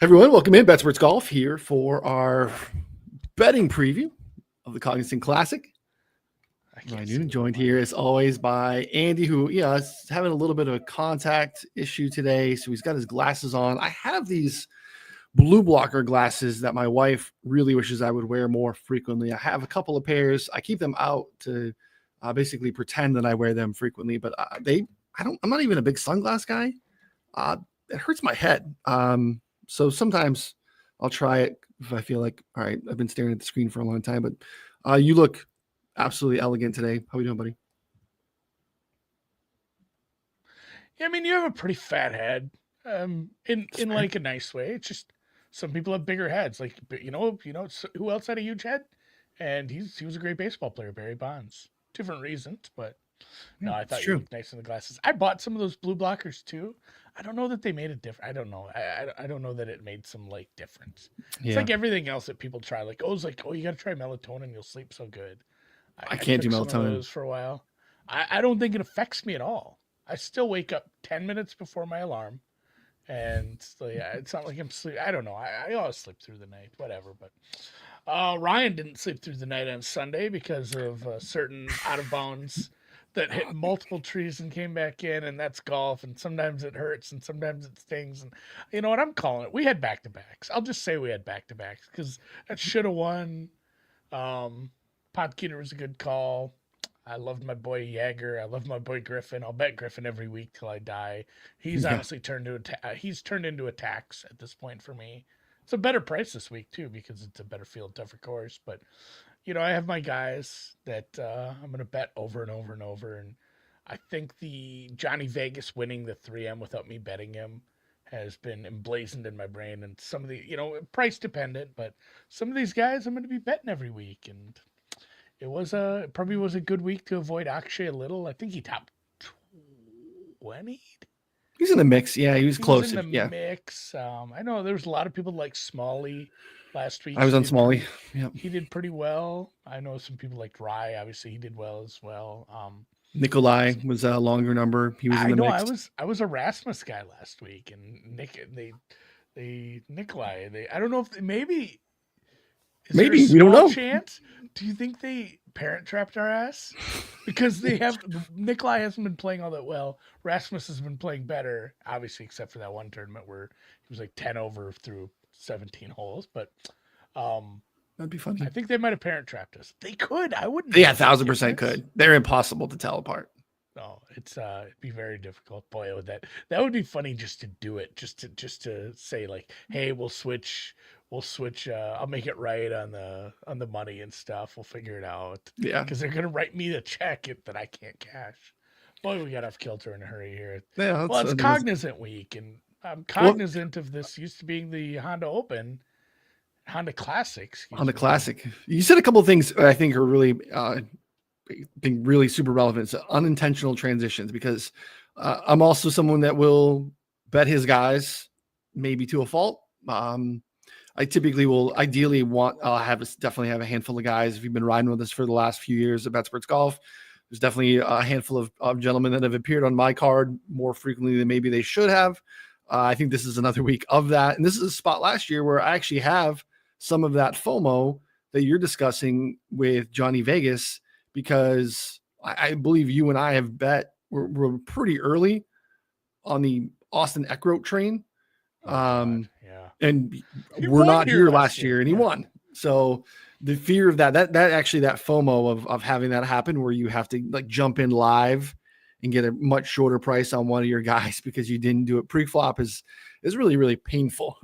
Everyone, welcome in. Betsperts Golf here for our betting preview of the Cognizant Classic. Ryan Noonan, joined here as always by Andy, who is having a little bit of a contact issue today, so he's got his glasses on. I have these blue blocker glasses that my wife really wishes I would wear more frequently. I have a couple of pairs. I keep them out to basically pretend that I wear them frequently, but I'm not even a big sunglass guy. It hurts my head. So sometimes I'll try it if I feel like, all right, I've been staring at the screen for a long time, but you look absolutely elegant today. How are you doing, buddy? Yeah, I mean, you have a pretty fat head, in like a nice way. It's just some people have bigger heads. Like, who else had a huge head? And he was a great baseball player, Barry Bonds. Different reasons, but no, I thought you looked nice in the glasses. I bought some of those blue blockers too. I don't know that they made a difference. I don't know. I don't know that it made some like difference. It's like everything else that people try. Like, you got to try melatonin. You'll sleep so good. I can't do melatonin. Some of those for a while. I don't think it affects me at all. I still wake up 10 minutes before my alarm. And so, yeah, it's not like I'm sleeping. I don't know. I always sleep through the night, whatever. But Ryan didn't sleep through the night on Sunday because of certain out of bounds that hit multiple trees and came back in, and that's golf. And sometimes it hurts, and sometimes it stings. And you know what I'm calling it? We had back-to-backs. I'll just say we had back-to-backs because that should have won. Podkeeter was a good call. I loved my boy Yager. I love my boy Griffin. I'll bet Griffin every week till I die. He's honestly turned into a tax at this point for me. It's a better price this week too because it's a better field, tougher course. But I have my guys that I'm going to bet over and over and over. And I think the Johnny Vegas winning the 3M without me betting him has been emblazoned in my brain. And some of the, price dependent, but some of these guys I'm going to be betting every week. And it probably was a good week to avoid Akshay a little. I think he topped 20. He's in the mix. Yeah, he was close. He was in the mix. I know there was a lot of people like Smalley last week. I was on Smalley. Yeah, he did pretty well. I know some people liked Rye. Obviously, he did well as well. Nikolai was a longer number. He was in the mix. I was a Rasmus guy last week, and Nikolai. I don't know if maybe we don't know. Chance? Do you think they parent trapped our ass? Because Nikolai hasn't been playing all that well. Rasmus has been playing better, obviously, except for that one tournament where he was like 10 over through 17 holes. But that'd be funny. I think they might have parent trapped us. They could. I wouldn't. Yeah, 1,000% could. They're impossible to tell apart. No, it'd be very difficult. Boy, that would be funny just to do it, just to say like, hey, we'll switch. I'll make it right on the money and stuff. We'll figure it out. Yeah, because they're gonna write me the check that I can't cash. Boy, we got off kilter in a hurry here. Yeah, well, it's Cognizant week, and I'm cognizant of this. Used to being the Honda Classic. Honda Classic. You said a couple of things I think are really being really super relevant. It's unintentional transitions because I'm also someone that will bet his guys maybe to a fault. I typically will ideally definitely have a handful of guys. If you've been riding with us for the last few years at Betsperts Golf, there's definitely a handful of gentlemen that have appeared on my card more frequently than maybe they should have. I think this is another week of that. And this is a spot last year where I actually have some of that FOMO that you're discussing with Johnny Vegas, because I believe you and I have bet we're pretty early on the Austin Eckroat train. And we're not here last year and he won. So the fear of that FOMO of having that happen where you have to like jump in live and get a much shorter price on one of your guys because you didn't do it pre-flop is really, really painful.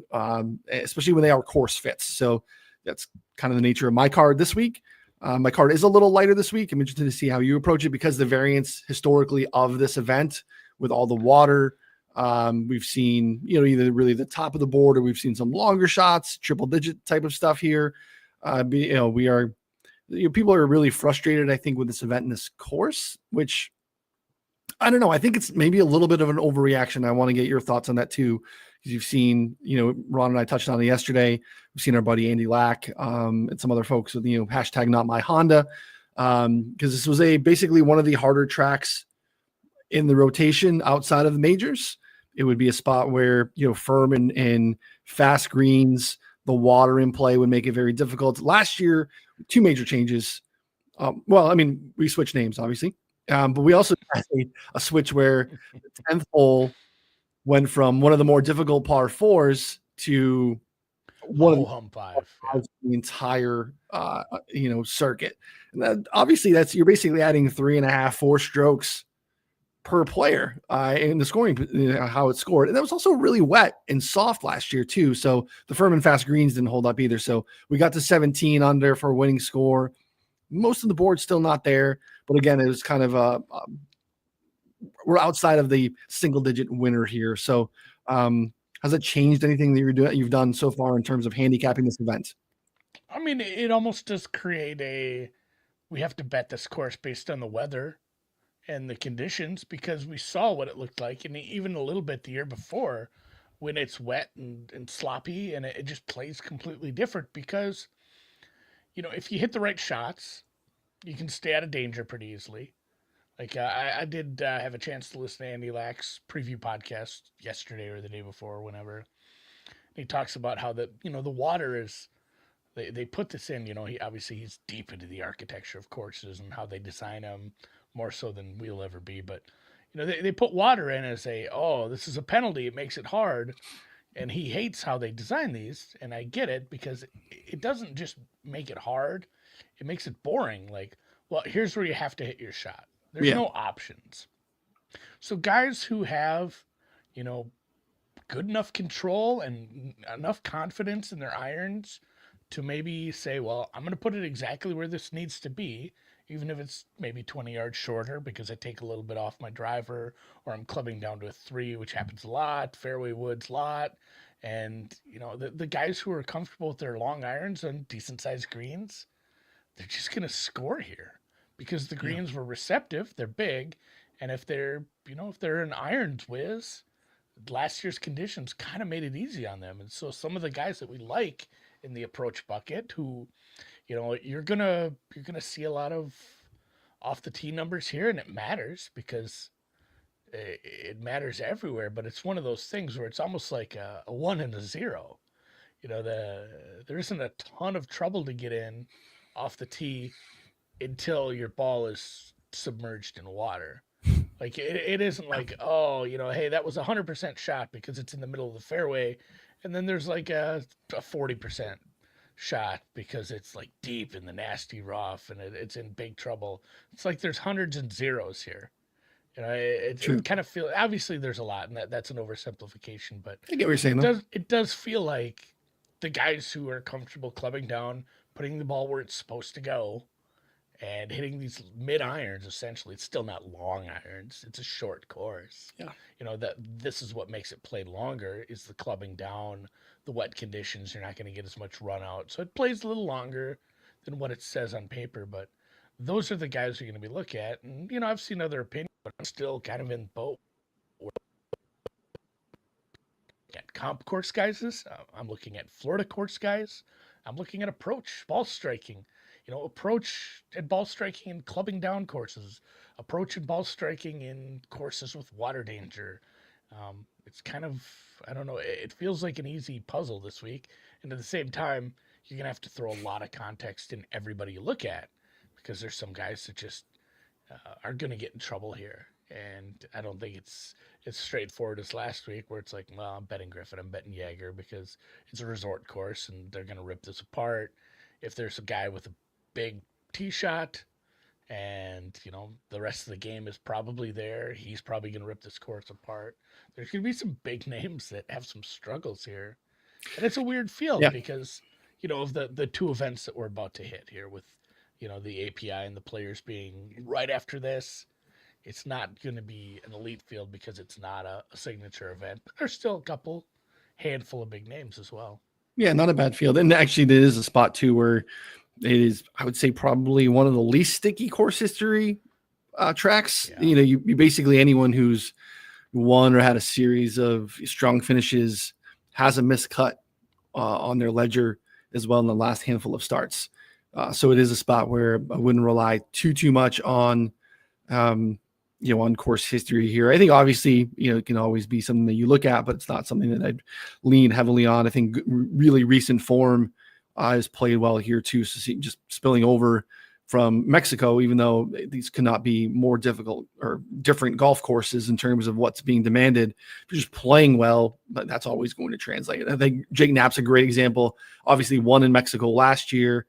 Especially when they are course fits. So that's kind of the nature of my card this week. My card is a little lighter this week. I'm interested to see how you approach it because the variance historically of this event with all the water, we've seen, either really the top of the board or we've seen some longer shots, triple digit type of stuff here. People are really frustrated, I think, with this event and this course, which I don't know. I think it's maybe a little bit of an overreaction. I want to get your thoughts on that too. Because you've seen, Ron and I touched on it yesterday. We've seen our buddy Andy Lack and some other folks with, hashtag not my Honda. Because this was basically one of the harder tracks in the rotation outside of the majors. it would be a spot where, firm and fast greens, the water in play would make it very difficult. Last year, 2 major changes. We switched names, obviously, but we also had a switch where the 10th hole went from one of the more difficult par 4s to one of hum five. the entire circuit. And that, obviously, you're basically adding 3.5, 4 strokes per player in the scoring, how it's scored. And that was also really wet and soft last year too. So the firm and fast greens didn't hold up either. So we got to 17 under for a winning score. Most of the board's still not there, but again, it was kind of we're outside of the single digit winner here. So has it changed anything that you've done so far in terms of handicapping this event? I mean, it almost does create we have to bet this course based on the weather and the conditions, because we saw what it looked like, and even a little bit the year before when it's wet and sloppy, and it just plays completely different because, if you hit the right shots, you can stay out of danger pretty easily. Like I did have a chance to listen to Andy Lack's preview podcast yesterday or the day before, or whenever. He talks about how the water is. They put this in. He's deep into the architecture of courses and how they design them more so than we'll ever be. But they put water in and say, oh, this is a penalty. It makes it hard. And he hates how they design these, and I get it, because it doesn't just make it hard; it makes it boring. Like, well, here's where you have to hit your shot. There's no options. So guys who have, good enough control and enough confidence in their irons to maybe say, well, I'm going to put it exactly where this needs to be, even if it's maybe 20 yards shorter because I take a little bit off my driver, or I'm clubbing down to a 3, which happens a lot, fairway woods a lot. And, the guys who are comfortable with their long irons on decent sized greens, they're just going to score here because the greens were receptive, they're big. And if they're an irons whiz, last year's conditions kind of made it easy on them. And so some of the guys that we like in the approach bucket, who, you're gonna see a lot of off the tee numbers here, and it matters because it matters everywhere. But it's one of those things where it's almost like a 1 and a 0. There isn't a ton of trouble to get in off the tee until your ball is submerged in water. Like it isn't like, oh, hey, that was 100% shot because it's in the middle of the fairway, and then there's like a 40% shot because it's like deep in the nasty rough and it's in big trouble. It's like there's hundreds and zeros here. It kind of feels, obviously there's a lot, and that's an oversimplification, but I get what you're saying. It does feel like the guys who are comfortable clubbing down, putting the ball where it's supposed to go, and hitting these mid irons, essentially. It's still not long irons. It's a short course. Yeah. That this is what makes it play longer, is the clubbing down, the wet conditions. You're not going to get as much run out. So it plays a little longer than what it says on paper, but those are the guys you're going to be looking at. And, I've seen other opinions, but I'm still kind of in the boat. At comp course guys, I'm looking at Florida course guys. I'm looking at approach, ball striking. Approach and ball striking in clubbing down courses, approach and ball striking in courses with water danger. It's kind of, I don't know, it feels like an easy puzzle this week. And at the same time, you're going to have to throw a lot of context in everybody you look at, because there's some guys that just are going to get in trouble here. And I don't think it's straightforward as last week, where it's like, well, I'm betting Griffin, I'm betting Jaeger because it's a resort course and they're going to rip this apart. If there's a guy with a big tee shot and the rest of the game is probably there, he's probably going to rip this course apart. There's going to be some big names that have some struggles here, and it's a weird field because of the 2 events that we're about to hit here with the API and the players being right after this. It's not going to be an elite field because it's not a signature event, but there's still a handful of big names as well. Yeah, not a bad field. And actually, there is a spot too where it is, I would say, probably one of the least sticky course history tracks. Yeah. You basically, anyone who's won or had a series of strong finishes has a miscut on their ledger as well in the last handful of starts. So it is a spot where I wouldn't rely too much on on course history here. I think obviously, it can always be something that you look at, but it's not something that I'd lean heavily on. I think really recent form has played well here too. So just spilling over from Mexico, even though these cannot be more difficult or different golf courses in terms of what's being demanded. If you're just playing well, but that's always going to translate. I think Jake Knapp's a great example. Obviously won in Mexico last year,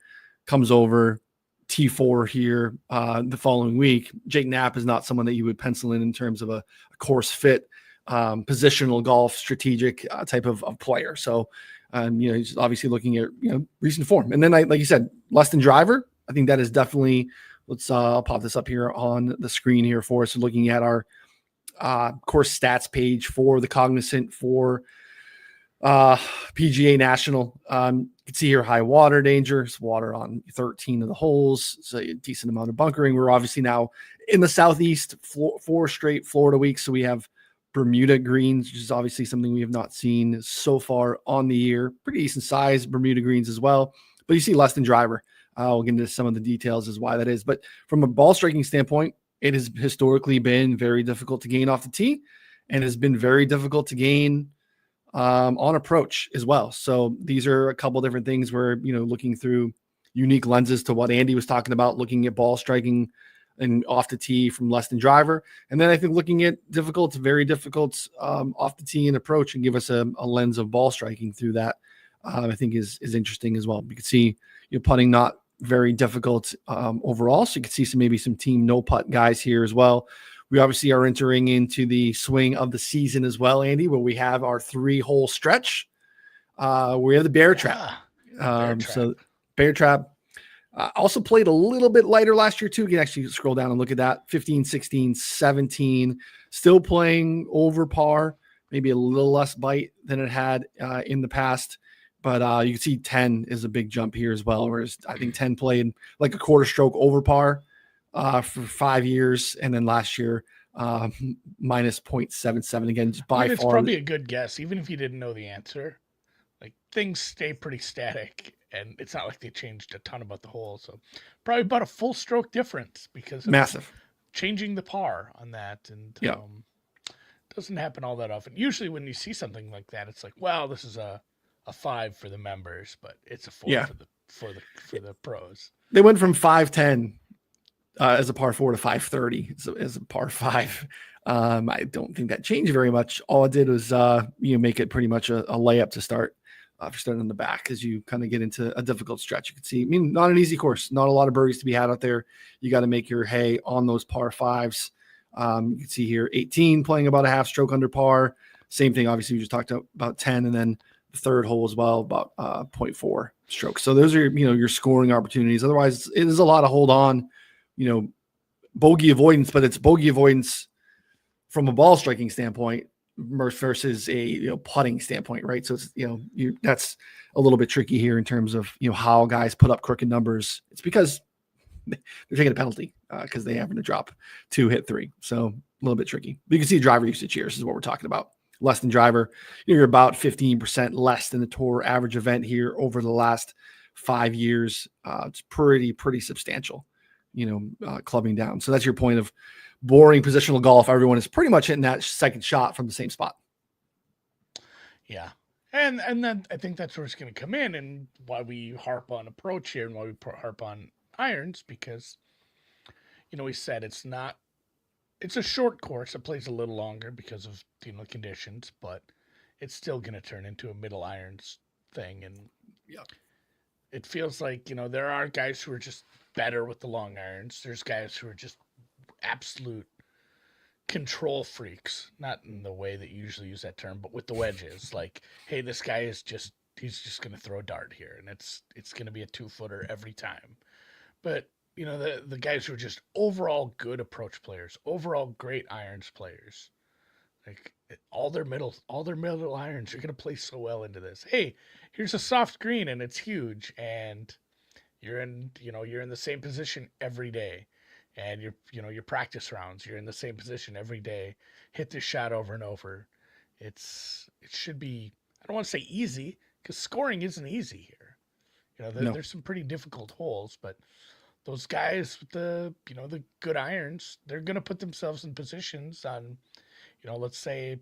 comes over, T4 here the following week. Jake Knapp is not someone that you would pencil in terms of a course fit, positional golf, strategic type of player. So, he's obviously looking at, recent form. And then, like you said, Leston Driver, I think that is definitely, I'll pop this up here on the screen here for us. Looking at our course stats page for the Cognizant for PGA National. You can see here high water danger. It's water on 13 of the holes, so a decent amount of bunkering. We're obviously now in the southeast, 4 straight Florida weeks, so we have Bermuda greens, which is obviously something we have not seen so far on the year. Pretty decent size Bermuda greens as well, but you see less than driver. We'll get into some of the details as why that is, but from a ball striking standpoint, it has historically been very difficult to gain off the tee, and has been very difficult to gain on approach as well. So these are a couple different things where, looking through unique lenses to what Andy was talking about, looking at ball striking and off the tee from less than driver. And then I think looking at difficult to very difficult off the tee and approach, and give us a lens of ball striking through that, I think is interesting as well. You can see putting not very difficult overall. So you can see maybe some team no putt guys here as well. We obviously are entering into the swing of the season as well, Andy, where we have our 3-hole stretch. We have the Bear Trap. So Bear Trap also played a little bit lighter last year too. You can actually scroll down and look at that. 15, 16, 17, still playing over par, maybe a little less bite than it had in the past. But you can see 10 is a big jump here as well, whereas I think 10 played like a quarter stroke over par for 5 years, and then last year minus 0.77 again. Just by it's far, probably a good guess, even if you didn't know the answer. Like, things stay pretty static, and it's not like they changed a ton about the hole. So probably about a full stroke difference because of massive changing the par on that, and doesn't happen all that often. Usually, when you see something like that, it's like, well, this is a 5 for the members, but it's a 4 for the pros. They went from 510 as a par 4 to 530 as a par 5. I don't think that changed very much. All it did was make it pretty much a layup to start. If you're starting on the back, as you kind of get into a difficult stretch, you can see, not an easy course, not a lot of birdies to be had out there. You got to make your hay on those par 5s. You can see here 18 playing about a half stroke under par. Same thing, obviously, we just talked about 10, and then the third hole as well, about 0.4 strokes. So those are, your scoring opportunities. Otherwise, it is a lot of hold on, bogey avoidance, but it's bogey avoidance from a ball striking standpoint versus a putting standpoint, right? So it's that's a little bit tricky here in terms of how guys put up crooked numbers. It's because they're taking a penalty because they happen to drop 2, hit 3, so a little bit tricky. But you can see driver usage here. This is what we're talking about. Less than driver, you're about 15% less than the tour average event here over the last 5 years. It's pretty substantial, clubbing down. So that's your point of boring positional golf. Everyone is pretty much hitting that second shot from the same spot. Yeah. And then I think that's where it's going to come in, and why we harp on approach here and why we harp on irons, because, we said it's a short course. It plays a little longer because of conditions, but it's still going to turn into a middle irons thing. And it feels like, there are guys who are just better with the long irons. There's guys who are just absolute control freaks, not in the way that you usually use that term, but with the wedges. Like, hey, this guy he's just going to throw a dart here, and it's going to be a 2-footer every time. But the guys who are just overall good approach players, overall great irons players, like all their middle irons are going to play so well into this. Hey, here's a soft green and it's huge, and you're in the same position every day, and your practice rounds, you're in the same position every day. Hit this shot over and over. It should be, I don't want to say easy, because scoring isn't easy here. There's some pretty difficult holes, but those guys with the the good irons, they're gonna put themselves in positions on, let's say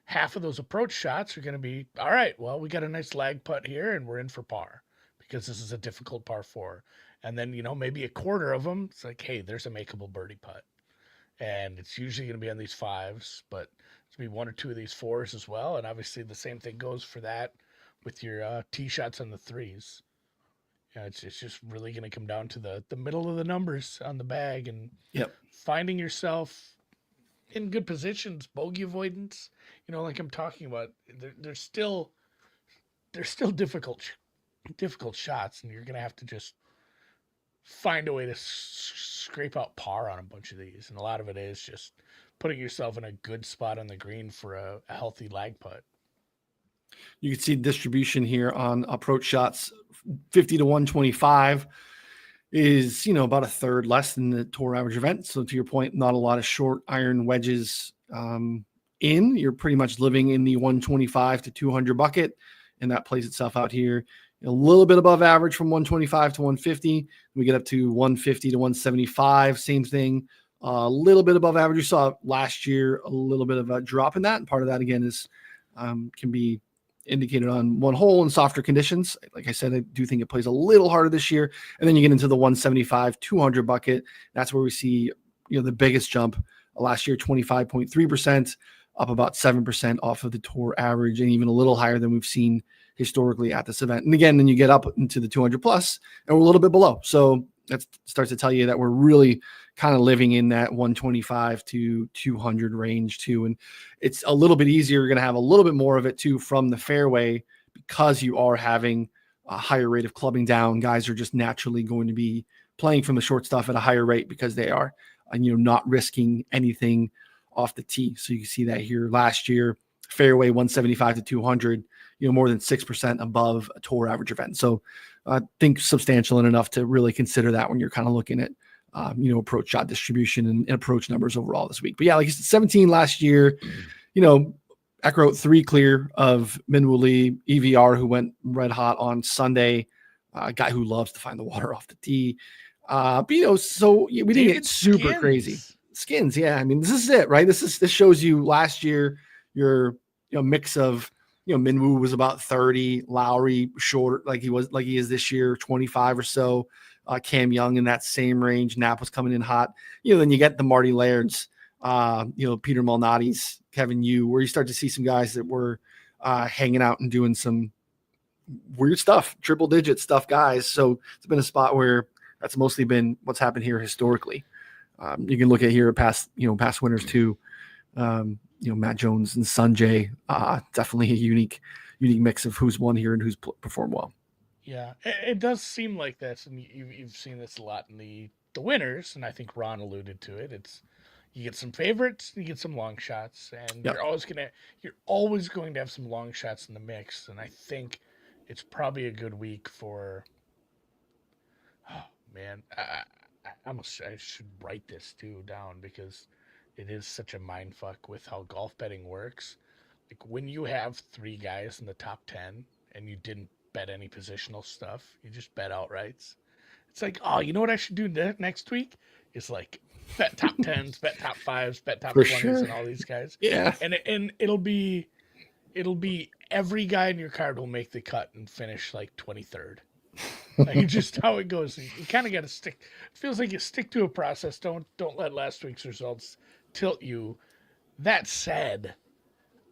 half of those approach shots are gonna be all right. Well, we got a nice lag putt here, and we're in for par because this is a difficult par four. And then maybe a quarter of them, it's like, hey, there's a makeable birdie putt, and it's usually gonna be on these fives, but it's gonna be one or two of these fours as well. And obviously, the same thing goes for that with your tee shots on the threes. Yeah, it's just really going to come down to the middle of the numbers on the bag and Yep. finding yourself in good positions, bogey avoidance. Like I'm talking about, they're still difficult shots, and you're going to have to just find a way to scrape out par on a bunch of these. And a lot of it is just putting yourself in a good spot on the green for a healthy lag putt. You can see distribution here on approach shots. 50 to 125 is, about a third less than the tour average event. So to your point, not a lot of short iron wedges you're pretty much living in the 125 to 200 bucket, and that plays itself out here a little bit above average from 125 to 150. We get up to 150 to 175, same thing. A little bit above average. You saw last year a little bit of a drop in that, and part of that again is can be indicated on one hole in softer conditions. Like I said, I do think it plays a little harder this year. And then you get into the 175, 200 bucket. That's where we see, the biggest jump last year, 25.3%, up about 7% off of the tour average, and even a little higher than we've seen historically at this event. And again, then you get up into the 200 plus, and we're a little bit below. So that starts to tell you that we're really kind of living in that 125 to 200 range too. And it's a little bit easier. You're going to have a little bit more of it too from the fairway because you are having a higher rate of clubbing down. Guys are just naturally going to be playing from the short stuff at a higher rate because they are, not risking anything off the tee. So you can see that here last year, fairway 175 to 200, more than 6% above a tour average event. So I think substantial and enough to really consider that when you're kind of looking at, approach shot distribution and approach numbers overall this week. But yeah, like you said, 17 last year, Eck wrote 3 clear of Minwoo Lee, EVR, who went red hot on Sunday, a guy who loves to find the water off the tee. So we didn't David get super Skins. crazy. Skins, yeah. I mean, this is it, right? This shows you last year your mix of Minwoo was about 30, Lowry short like he is this year, 25 or so. Cam Young in that same range. Knapp was coming in hot. Then you get the Marty Lairds, Peter Malnati's, Kevin Yu, where you start to see some guys that were hanging out and doing some weird stuff, triple digit stuff, guys. So it's been a spot where that's mostly been what's happened here historically. You can look at here past winners too. Matt Jones and Sanjay, definitely a unique mix of who's won here and who's performed well. Yeah, it does seem like this, and you've seen this a lot in the winners, and I think Ron alluded to it. It's you get some favorites, you get some long shots, and Yep. you're always going to have some long shots in the mix. And I think it's probably a good week for. Oh man, I should write this too down because it is such a mind fuck with how golf betting works. Like when you have 3 guys in the top 10 and you didn't bet any positional stuff, you just bet outrights. It's like, oh, you know what I should do next week? Is like bet top 10s, bet top 5s, bet top For 20s, sure. and all these guys. Yeah. And it'll be every guy in your card will make the cut and finish like 23rd. Like just how it goes. You kind of got to stick. It feels like you stick to a process. Don't let last week's results tilt you. That said,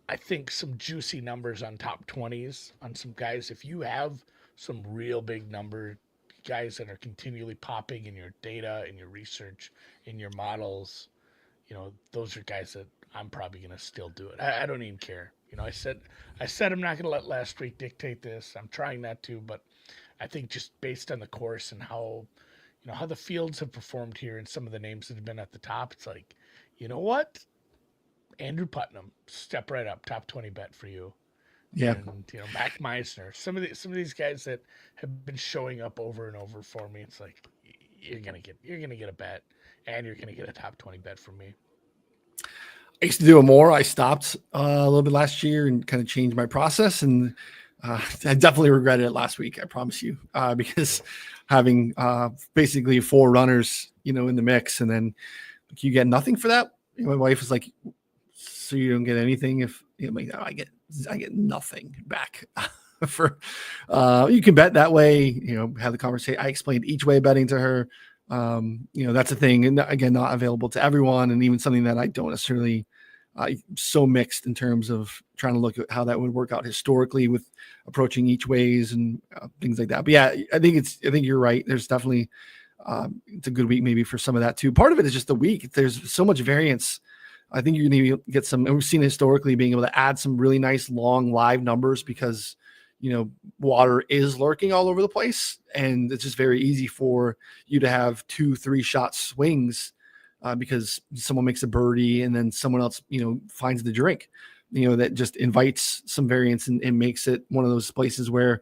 I think some juicy numbers on top 20s on some guys. If you have some real big number guys that are continually popping in your data, in your research, in your models, those are guys that I'm probably going to still do it. I don't even care. I said I'm not going to let last week dictate this. I'm trying not to, but I think just based on the course and how the fields have performed here and some of the names that have been at the top, it's like, you know what? Andrew Putnam, step right up, top 20 bet for you. Yeah. And Mac Meisner, some of these guys that have been showing up over and over for me. It's like you're gonna get a bet, and you're gonna get a top 20 bet from me. I used to do it more. I stopped a little bit last year and kind of changed my process. And I definitely regretted it last week. I promise you, because having basically 4 runners, in the mix, and then you get nothing for that. My wife was like, "So you don't get anything?" If like, no, I get nothing back for. You can bet that way. Have the conversation. I explained each way betting to her. That's a thing, and again, not available to everyone, and even something that I don't necessarily. So mixed in terms of trying to look at how that would work out historically with approaching each ways and things like that. But yeah, I think you're right. There's definitely it's a good week maybe for some of that too. Part of it is just the week. There's so much variance. I think you're going to get some, and we've seen historically being able to add some really nice long live numbers because, water is lurking all over the place. And it's just very easy for you to have 2-3 shot swings because someone makes a birdie and then someone else, finds the drink, that just invites some variance and makes it one of those places where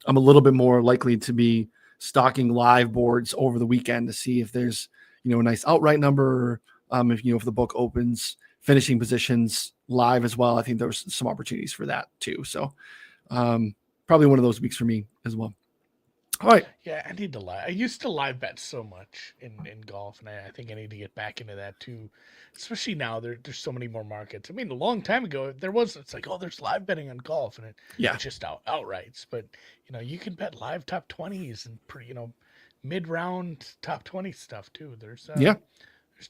I'm a little bit more likely to be stocking live boards over the weekend to see if there's, a nice outright number. If the book opens finishing positions live as well, I think there's some opportunities for that too. So probably one of those weeks for me as well. All right. Yeah, I need to live. I used to live bet so much in golf, and I think I need to get back into that too. Especially now, there's so many more markets. I mean, a long time ago, it's like, oh, there's live betting on golf, and it's just outrights. But you can bet live top 20s and mid round top 20 stuff too. There's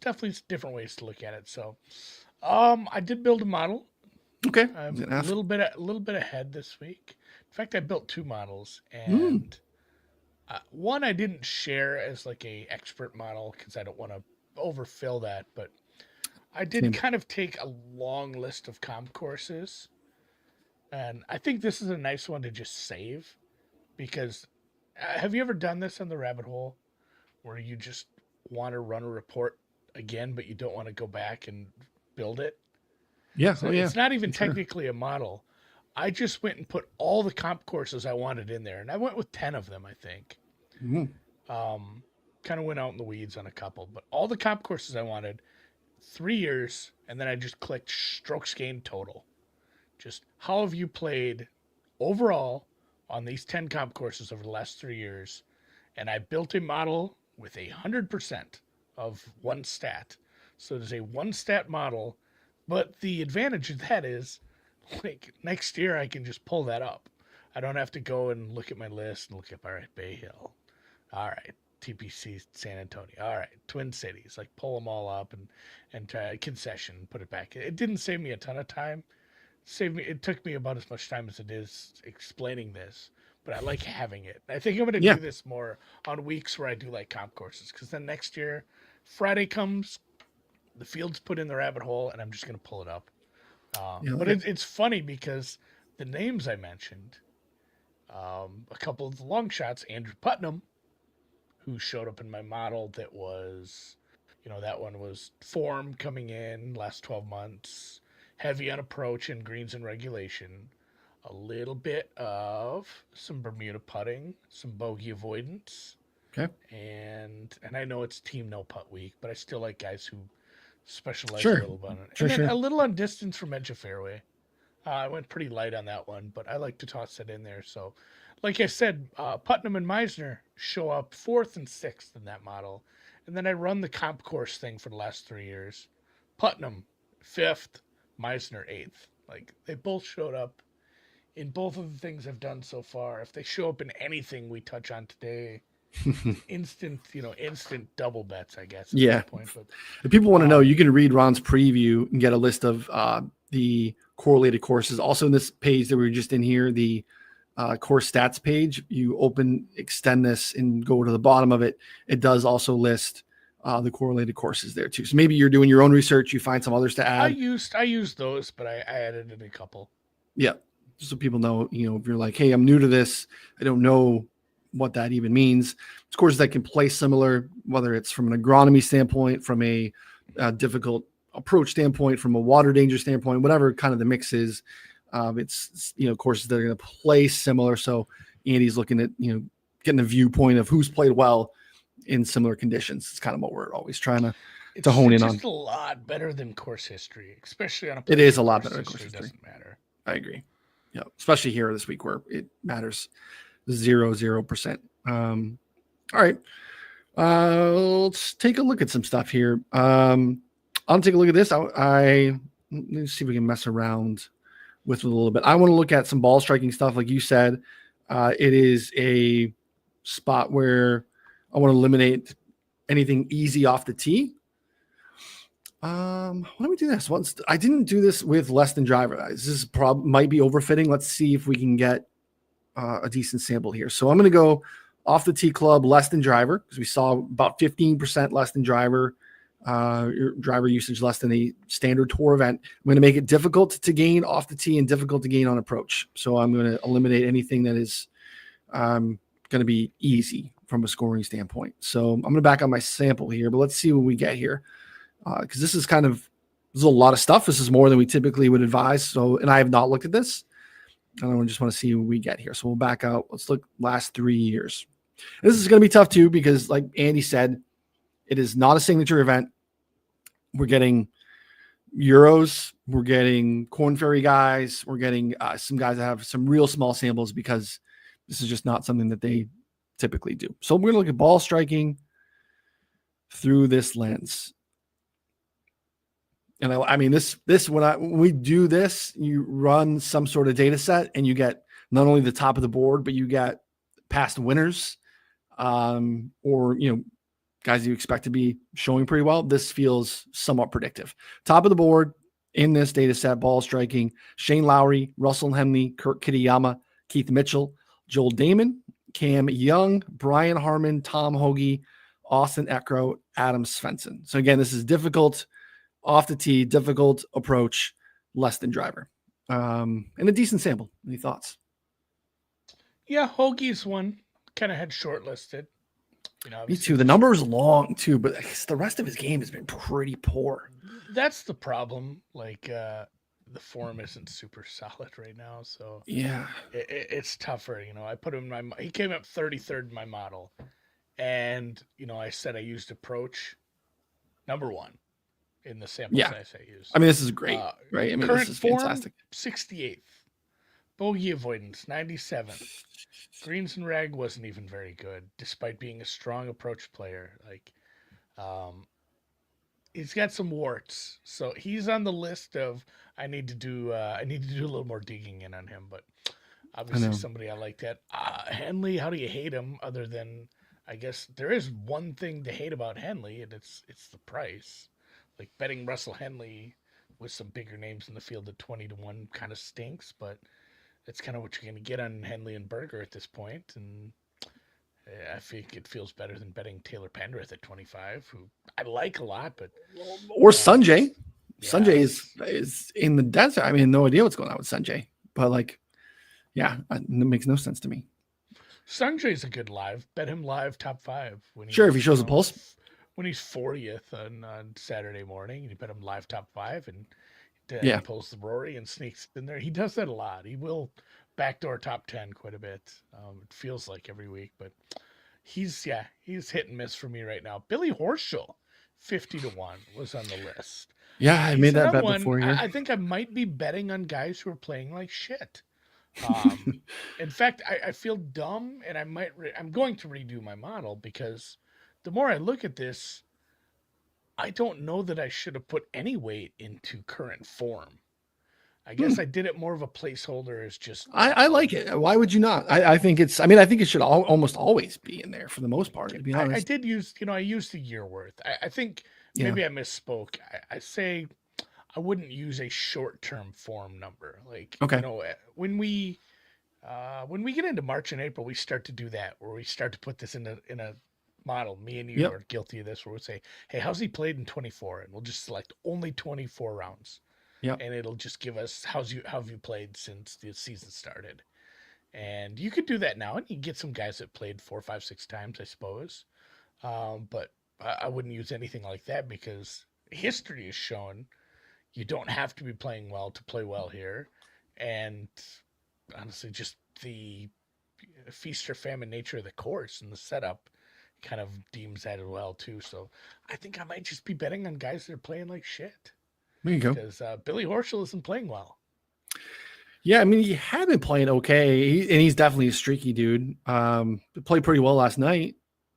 definitely different ways to look at it. So, I did build a model. Okay. I'm a little bit ahead this week. In fact, I built 2 models, and one I didn't share as like a expert model because I don't want to overfill that, but I did kind of take a long list of comp courses, and I think this is a nice one to just save because have you ever done this on the rabbit hole where you just want to run a report again, but you don't want to go back and build it? Yeah. So it's not even technically a model. I just went and put all the comp courses I wanted in there, and I went with 10 of them, I think. Kind of went out in the weeds on a couple, but all the comp courses I wanted, 3 years, and then I just clicked strokes gained total. Just how have you played overall on these 10 comp courses over the last 3 years? And I built a model with 100% of one stat. So there's a one stat model, but the advantage of that is like next year I can just pull that up. I don't have to go and look at my list and look up, all right, Bay Hill. All right, TPC San Antonio. All right, Twin Cities. Like pull them all up and try concession, put it back. It didn't save me a ton of time. It took me about as much time as it is explaining this, but I like having it. I think I'm going to do this more on weeks where I do like comp courses because then next year, Friday comes, the field's put in the rabbit hole, and I'm just going to pull it up. But it's funny because the names I mentioned, a couple of the long shots, Andrew Putnam, who showed up in my model that was, that one was form coming in last 12 months, heavy on approach and greens and regulation, a little bit of some Bermuda putting, some bogey avoidance. Okay. And I know it's team no putt week, but I still like guys who specialize a little bit on it. And then a little on distance from edge of fairway. I went pretty light on that one, but I like to toss that in there. So, like I said, Putnam and Meisner show up 4th and 6th in that model. And then I run the comp course thing for the last 3 years. Putnam, 5th, Meisner, 8th. Like, they both showed up in both of the things I've done so far. If they show up in anything we touch on today, instant double bets, I guess. At that point. But if people want to know, you can read Ron's preview and get a list of the correlated courses. Also in this page that we were just in here, the course stats page, you extend this and go to the bottom of it. It does also list the correlated courses there too. So maybe you're doing your own research, you find some others to add. I used those, but I added in a couple. Yeah. Just so people know, if you're like, hey, I'm new to this, I don't know what that even means. It's courses that can play similar, whether it's from an agronomy standpoint, from a difficult approach standpoint, from a water danger standpoint, whatever kind of the mix is. It's courses that are going to play similar. So Andy's looking at getting a viewpoint of who's played well in similar conditions. It's kind of what we're always trying to hone in on. It's a lot better than course history, especially on a. It is a lot better than course history. Doesn't matter. I agree. Yeah, especially here this week where it matters 0%. All right. Let's take a look at some stuff here. I'll take a look at this. Let's see if we can mess around with it a little bit. I want to look at some ball striking stuff, like you said. It is a spot where I want to eliminate anything easy off the tee. Why don't we do this? Once I didn't do this with less than driver. This is might be overfitting. Let's see if we can get a decent sample here. So I'm going to go off the tee club less than driver because we saw about 15% less than driver. Your driver usage less than a standard tour event. I'm going to make it difficult to gain off the tee and difficult to gain on approach. So I'm going to eliminate anything that is going to be easy from a scoring standpoint. So I'm going to back on my sample here, but let's see what we get here. Because this is a lot of stuff. This is more than we typically would advise. So, and I have not looked at this. And I just want to see what we get here. So we'll back out. Let's look last 3 years. This is going to be tough too, because like Andy said, it is not a signature event. We're getting Euros. We're getting Corn Ferry guys. We're getting some guys that have some real small samples because this is just not something that they typically do. So we're going to look at ball striking through this lens. And I mean, this when we do this, you run some sort of data set and you get not only the top of the board, but you get past winners, or guys you expect to be showing pretty well. This feels somewhat predictive. Top of the board in this data set, ball striking: Shane Lowry, Russell Henley, Kurt Kitayama, Keith Mitchell, Joel Damon, Cam Young, Brian Harmon, Tom Hoagie, Austin Eckroat, Adam Svensson. So again, this is difficult off the tee, difficult approach, less than driver, and a decent sample. Any thoughts? Yeah, Hoagie's one kind of had shortlisted. Me too. The number is long too, but the rest of his game has been pretty poor. That's the problem. Like the form isn't super solid right now, so yeah, it's tougher. I put him in he came up 33rd in my model, and I said I used approach number 1 in the sample size I used. I mean, this is great, right? I mean, current this is form, fantastic. 68th. Bogey avoidance, 97th. Greens and rag wasn't even very good, despite being a strong approach player. Like, he's got some warts, so he's on the list of I need to do a little more digging in on him. But obviously, somebody I like that. Henley, how do you hate him? Other than I guess there is one thing to hate about Henley, and it's the price. Like betting Russell Henley with some bigger names in the field at 20-1 kind of stinks, but it's kind of what you're going to get on Henley and Berger at this point. And I think it feels better than betting Taylor Pendrith at 25, who I like a lot, but or Sanjay. Yeah, Sanjay is in the desert. I mean, no idea what's going on with Sanjay, but it makes no sense to me. Sanjay's a good live. Bet him live top 5 when if he shows a pulse. When he's 40th on Saturday morning, you bet him live top 5, and he pulls the Rory and sneaks in there. He does that a lot. He will backdoor top 10 quite a bit. It feels like every week, but he's hit and miss for me right now. Billy Horschel, 50-1 was on the list. Yeah, I made that bet before here. I think I might be betting on guys who are playing like shit. In fact, I feel dumb, and I'm going to redo my model because the more I look at this, I don't know that I should have put any weight into current form. I guess I did it more of a placeholder as just. I like it. Why would you not? I think it's. I mean, I think it should almost always be in there for the most part. To be honest, I did use. I used a year worth. I think maybe I misspoke. I say I wouldn't use a short-term form number. Like when we get into March and April, we start to do that where we start to put this in a model. Me and you are guilty of this, where we'll say, hey, how's he played in 24? And we'll just select only 24 rounds. Yeah. And it'll just give us how have you played since the season started. And you could do that now, and you can get some guys that played 4, 5, 6 times, I suppose. But I wouldn't use anything like that because history has shown you don't have to be playing well to play well here. And honestly, just the feast or famine nature of the course and the setup kind of deems that as well too. So I think I might just be betting on guys that are playing like shit. There you go. Because Billy Horschel isn't playing well. Yeah, I mean, he had been playing okay, and he's definitely a streaky dude. Played pretty well last night.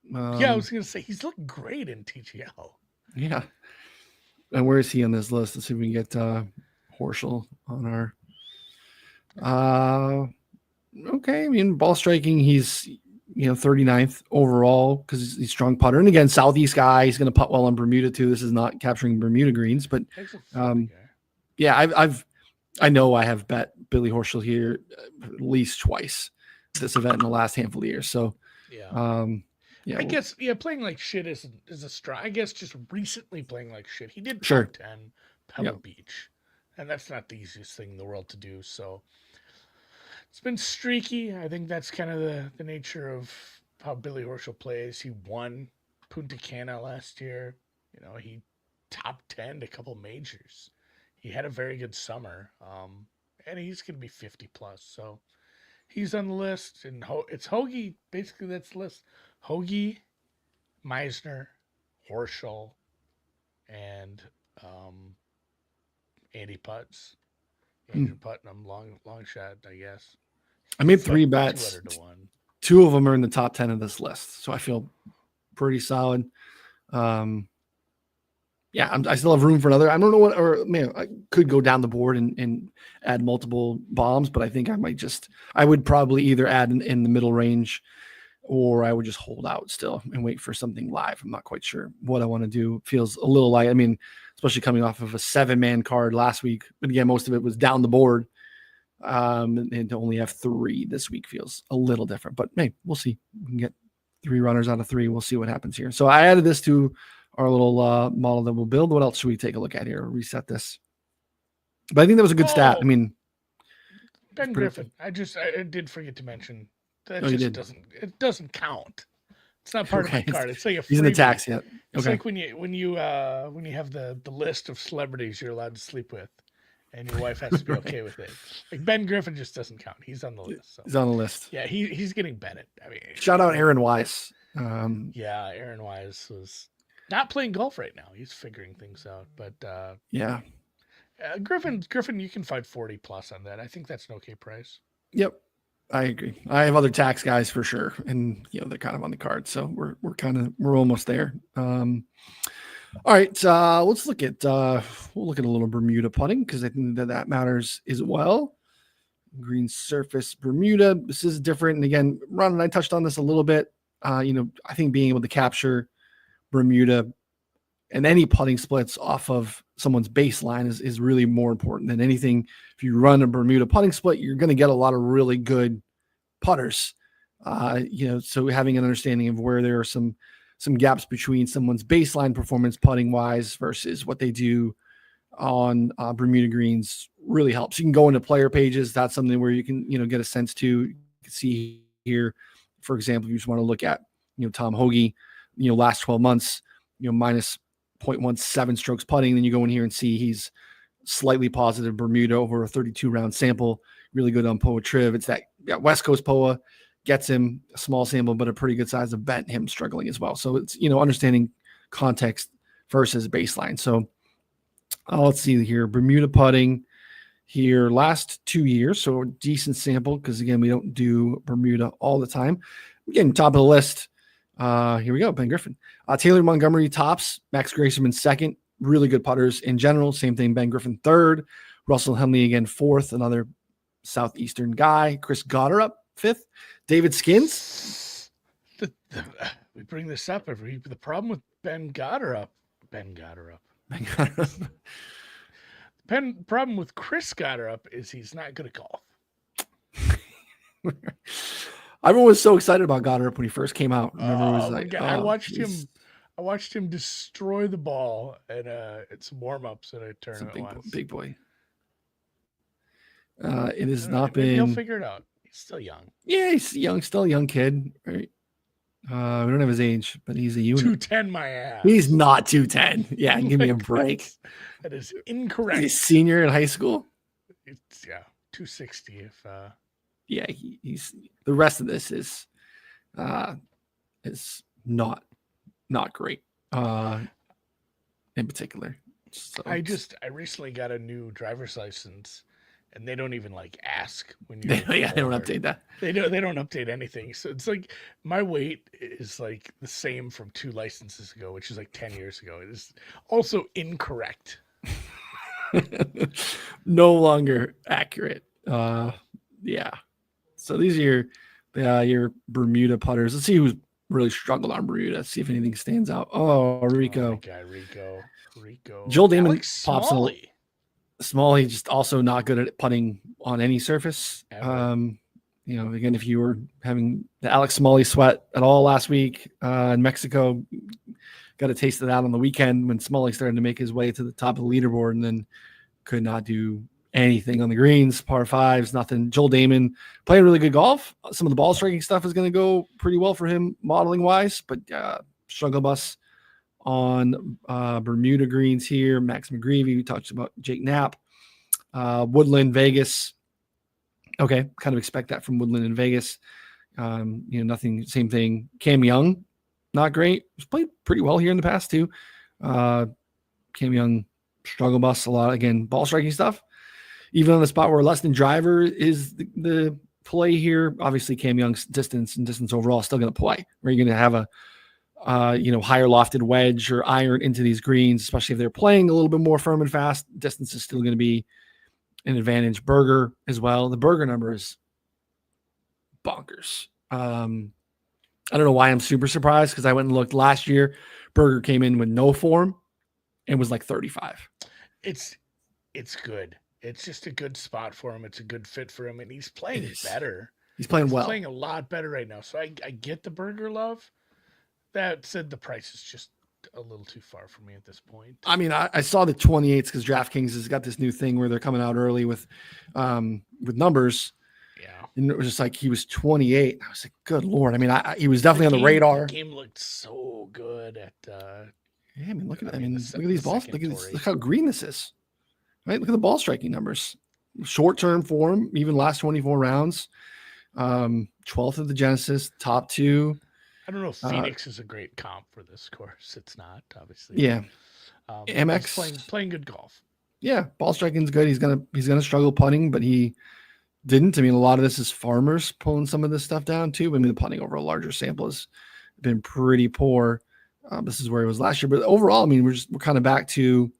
Yeah, I was gonna say he's looking great in TGL. Yeah. And where is he on this list? Let's see if we can get Horschel on our. Okay, I mean, ball striking, he's 39th overall because he's strong putter. And again, Southeast guy, he's going to putt well on Bermuda too. This is not capturing Bermuda greens, but He's a funny guy. yeah, I know I have bet Billy Horschel here at least twice at this event in the last handful of years. So Yeah. yeah, I guess playing like shit is a strong. I guess just recently playing like shit. He did Sure. top 10 Pebble Beach, and that's not the easiest thing in the world to do. So it's been streaky. I think that's kind of the nature of how Billy Horschel plays. He won Punta Cana last year. He top 10 a couple majors. He had a very good summer, and he's going to be 50 plus. So he's on the list, and it's Hoagie. Basically, that's the list. Hoagie, Meisner, Horschel, and Andy Putz. Andrew Putnam, long shot, I guess. I made 3 bets. 2 of them are in the top 10 of this list, so I feel pretty solid. Yeah, I still have room for another. I don't know what, or man, I could go down the board and add multiple bombs, but I think I would probably either add in the middle range, or I would just hold out still and wait for something live. I'm not quite sure what I want to do. It feels a little light. I mean, especially coming off of a 7-man card last week, but again, most of it was down the board. And to only have 3 this week feels a little different, but hey, we'll see. We can get 3 runners out of 3. We'll see what happens here. So I added this to our little model that we'll build. What else should we take a look at here? Reset this. But I think that was a good stat. I mean, Ben Griffin. I did forget to mention that doesn't count. It's not part of my card. It's like he's in the tax yet. It's like when you have the list of celebrities you're allowed to sleep with, and your wife has to be okay with it. Like Ben Griffin just doesn't count. He's on the list. So. He's on the list. Yeah, he's getting Bennett. I mean, shout out Aaron Wise. Yeah, Aaron Wise was not playing golf right now. He's figuring things out. But yeah, Griffin, you can find 40 plus on that. I think that's an okay price. Yep, I agree. I have other tax guys for sure, and they're kind of on the card, so we're almost there. All right, let's look at we'll look at a little Bermuda putting because I think that matters as well. Green surface Bermuda. This is different, and again, Ron and I touched on this a little bit. I think being able to capture Bermuda and any putting splits off of someone's baseline is really more important than anything. If you run a Bermuda putting split, you're going to get a lot of really good putters. So having an understanding of where there are some gaps between someone's baseline performance putting wise versus what they do on Bermuda greens really helps. You can go into player pages. That's something where you can, get a sense to. You can see here, for example, if you just want to look at, Tom Hoagie, last 12 months, minus 0.17 strokes putting. Then you go in here and see he's slightly positive Bermuda over a 32 round sample, really good on POA Triv. It's that West Coast POA gets him a small sample, but a pretty good size of bet, him struggling as well. So it's, understanding context versus baseline. So let's see here, Bermuda putting here last 2 years. So a decent sample, because again, we don't do Bermuda all the time. Again, top of the list. Here we go. Ben Griffin, Taylor Montgomery tops, Max Grayson second, really good putters in general. Same thing. Ben Griffin third, Russell Henley again fourth, another Southeastern guy. Chris Gotterup fifth, David Skins. We bring this up the problem with Ben Gotterup. Problem with Chris Gotterup is he's not good at golf. Everyone was so excited about Gotterup when he first came out. Remember, it was like, I watched him destroy the ball at some warm-ups at a tournament once. Big boy. It has not maybe been. He'll figure it out. He's still young. Yeah, he's young, still a young kid. Right. We don't have his age, but he's a unit. 210, my ass. He's not 210. Yeah, give me a break. That is incorrect. He's a senior in high school. It's 260 if. Yeah, he's the rest of this is not great in particular. So I recently got a new driver's license, and they don't even like ask when you're They, getting yeah, they don't older. update that. They don't update anything. So it's like my weight is like the same from 2 licenses ago, which is like 10 years ago. It is also incorrect. No longer accurate. No. Yeah. So these are your Bermuda putters. Let's see who's really struggled on Bermuda. Let's see if anything stands out. Oh, Oh, my Rico. guy, Rico. Joel Damon Alex pops in a Smalley. Smalley, just also not good at putting on any surface. Ever. Again, if you were having the Alex Smalley sweat at all last week in Mexico, got a taste of that on the weekend when Smalley started to make his way to the top of the leaderboard and then could not do anything on the greens, par fives, nothing. Joel Damon playing really good golf. Some of the ball striking stuff is going to go pretty well for him modeling wise, but struggle bus on Bermuda greens here. Max McGreevy, we talked about Jake Knapp, Woodland, Vegas. Okay, kind of expect that from Woodland and Vegas. Nothing, same thing. Cam Young, not great. He's played pretty well here in the past too. Cam Young, struggle bus a lot. Again, ball striking stuff. Even on the spot where less than driver is the play here, obviously Cam Young's distance and distance overall is still going to play. Where you're going to have a higher lofted wedge or iron into these greens, especially if they're playing a little bit more firm and fast. Distance is still going to be an advantage. Berger as well. The Berger number is bonkers. I don't know why I'm super surprised because I went and looked last year. Berger came in with no form and was like 35. It's good. It's just a good spot for him. It's a good fit for him, and he's playing better. He's playing well. Playing a lot better right now. So I get the Burger love. That said, the price is just a little too far for me at this point. I mean, I saw the 28s because DraftKings has got this new thing where they're coming out early with numbers. Yeah. And it was just like he was 28. I was like, good Lord. I mean, he was definitely on the radar. The game looked so good at yeah, I mean, look at these balls. Look how green this is. Right? Look at the ball striking numbers. Short-term form, even last 24 rounds. 12th of the Genesis, top 2. I don't know if Phoenix is a great comp for this course. It's not, obviously. Yeah. Amex he's playing good golf. Yeah, ball striking's good. He's gonna struggle putting, but he didn't. I mean, a lot of this is farmers pulling some of this stuff down too. I mean, the putting over a larger sample has been pretty poor. This is where he was last year, but overall, I mean, we're kind of back to,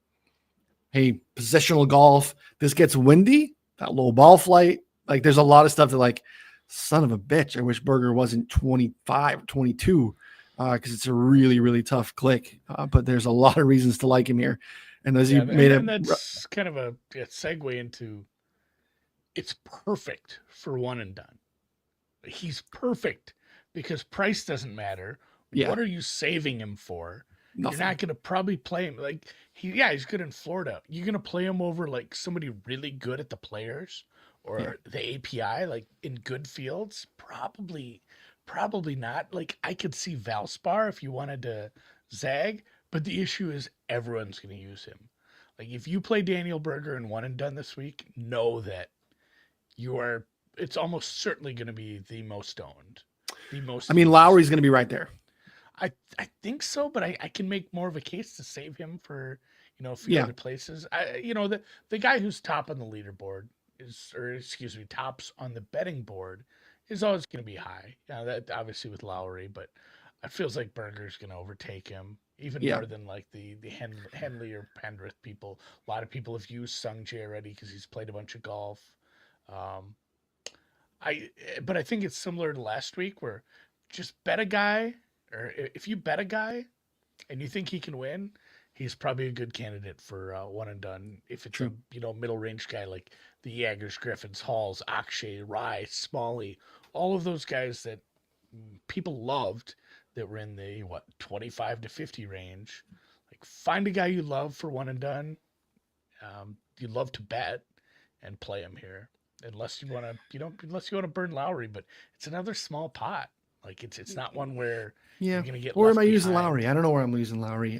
hey, positional golf. This gets windy, that low ball flight. Like, there's a lot of stuff that, like, son of a bitch, I wish Berger wasn't 25, 22, because it's a really, really tough click. But there's a lot of reasons to like him here. And as you made it, and that's kind of a segue into, it's perfect for one and done. He's perfect because price doesn't matter. Yeah. What are you saving him for? Nothing. You're not going to probably play him like he's good in Florida. You're going to play him over like somebody really good at the Players or the API, like in good fields. Probably not. Like, I could see Valspar if you wanted to zag, but the issue is everyone's going to use him. Like, if you play Daniel Berger in one and done this week, know that it's almost certainly going to be the most owned. I mean, Lowry's going to be right there. I think so, but I can make more of a case to save him for, a few other places. The guy who's top on the leaderboard tops on the betting board is always going to be high. That obviously with Lowry, but it feels like Berger's going to overtake him even more than like the Henley or Pendrith people. A lot of people have used Sung Jae already because he's played a bunch of golf. But I think it's similar to last week where just bet a guy, or if you bet a guy and you think he can win, he's probably a good candidate for one and done. If it's a middle range guy like the Jaggers, Griffins, Halls, Akshay, Rye, Smalley, all of those guys that people loved that were in the 25 to 50 range. Like, find a guy you love for one and done. You love to bet and play him here. Unless you want to burn Lowry, but it's another small pot. Like, it's not one where you're going to get. Where am I using Lowry? I don't know where I'm using Lowry.